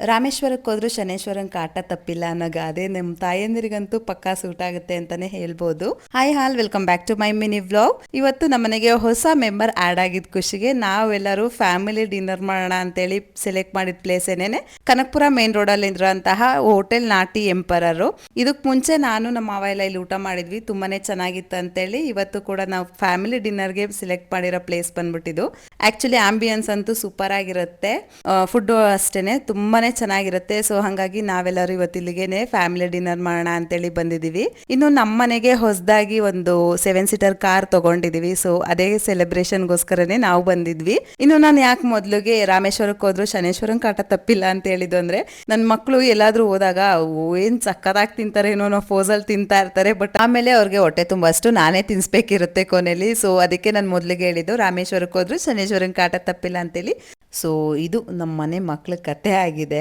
ರಾಮೇಶ್ವರಕ್ಕೆ ಹೋದ್ರೂ ಶನೇಶ್ವರನ್ ಕಾಟ ತಪ್ಪಿಲ್ಲ ಅನ್ನೋ ಗಾದೆ ನಮ್ಮ ತಾಯಂದಿರಿಗಂತೂ ಪಕ್ಕಾ ಸೂಟ್ ಆಗುತ್ತೆ ಅಂತಾನೆ ಹೇಳ್ಬೋದು. Hi all welcome back to my mini vlog. ಇವತ್ತು ನಮ್ಮನೆಗೆ ಹೊಸ ಮೆಂಬರ್ ಆಡ್ ಆಗಿದ್ ಖುಷಿಗೆ ನಾವೆಲ್ಲರೂ ಫ್ಯಾಮಿಲಿ ಡಿನ್ನರ್ ಮಾಡೋಣ ಅಂತೇಳಿ ಸೆಲೆಕ್ಟ್ ಮಾಡಿದ ಪ್ಲೇಸ್ ಏನೇನೆ ಕನಕಪುರ ಮೇನ್ ರೋಡ್ ಅಲ್ಲಿ ಇರುವಂತಹ ಹೋಟೆಲ್ ನಾಟಿ ಎಂಪರರ್. ಇದಕ್ ಮುಂಚೆ ನಾನು ನಮ್ಮ ಮಾವ ಎಲ್ಲ ಇಲ್ಲಿ ಊಟ ಮಾಡಿದ್ವಿ, ತುಂಬಾನೇ ಚೆನ್ನಾಗಿತ್ತು ಅಂತೇಳಿ ಇವತ್ತು ಕೂಡ ನಾವು ಫ್ಯಾಮಿಲಿ ಡಿನ್ನರ್ಗೆ ಸೆಲೆಕ್ಟ್ ಮಾಡಿರೋ ಪ್ಲೇಸ್ ಬಂದ್ಬಿಟ್ಟಿದ್ದು. ಆಕ್ಚುಲಿ ಆಂಬಿಯನ್ಸ್ ಅಂತೂ ಸೂಪರ್ ಆಗಿರುತ್ತೆ, ಫುಡ್ ಅಷ್ಟೇನೆ ತುಂಬಾನೇ ಚೆನ್ನಾಗಿರುತ್ತೆ. ಸೊ ಹಾಗಾಗಿ ನಾವೆಲ್ಲರೂ ಇವತ್ತಿಲ್ಲಿಗೆನೆ ಫ್ಯಾಮಿಲಿ ಡಿನ್ನರ್ ಮಾಡೋಣ ಅಂತೇಳಿ ಬಂದಿದೀವಿ. ಇನ್ನು ನಮ್ಮ ಮನೆಗೆ ಹೊಸದಾಗಿ ಒಂದು 7 ಸೀಟರ್ ಕಾರ್ ತಗೊಂಡಿದೀವಿ. ಸೊ ಅದೇ ಸೆಲೆಬ್ರೇಷನ್ಗೋಸ್ಕರನೇ ನಾವು ಬಂದಿದ್ವಿ. ಇನ್ನು ನಾನು ಯಾಕೆ ಮೊದ್ಲಿಗೆ ರಾಮೇಶ್ವರಕ್ಕೆ ಹೋದ್ರು ಶನೇಶ್ವರನ್ ಕಾಟ ತಪ್ಪಿಲ್ಲ ಅಂತ ಹೇಳಿದ್ದು ಅಂದ್ರೆ, ನನ್ನ ಮಕ್ಕಳು ಎಲ್ಲಾದ್ರೂ ಹೋದಾಗ ಏನ್ ಸಕ್ಕದಾಗಿ ತಿಂತಾರೆ ಏನೋ ನಾವು ಫೋಸಲ್ ತಿಂತಾ ಇರ್ತಾರೆ, ಬಟ್ ಆಮೇಲೆ ಅವ್ರಿಗೆ ಹೊಟ್ಟೆ ತುಂಬಷ್ಟು ನಾನೇ ತಿನ್ಸ್ಬೇಕಿರುತ್ತೆ ಕೊನೆಯಲ್ಲಿ. ಸೊ ಅದಕ್ಕೆ ನಾನು ಮೊದ್ಲಿಗೆ ಹೇಳಿದ್ದು ರಾಮೇಶ್ವರಕ್ಕೆ ಹೋದ್ರು ಶನೇಶ್ವರನ್ ಕಾಟ ತಪ್ಪಿಲ್ಲ ಅಂತೇಳಿ. ಸೊ ಇದು ನಮ್ಮ ಮನೆ ಮಕ್ಳ ಕತೆ ಆಗಿದೆ.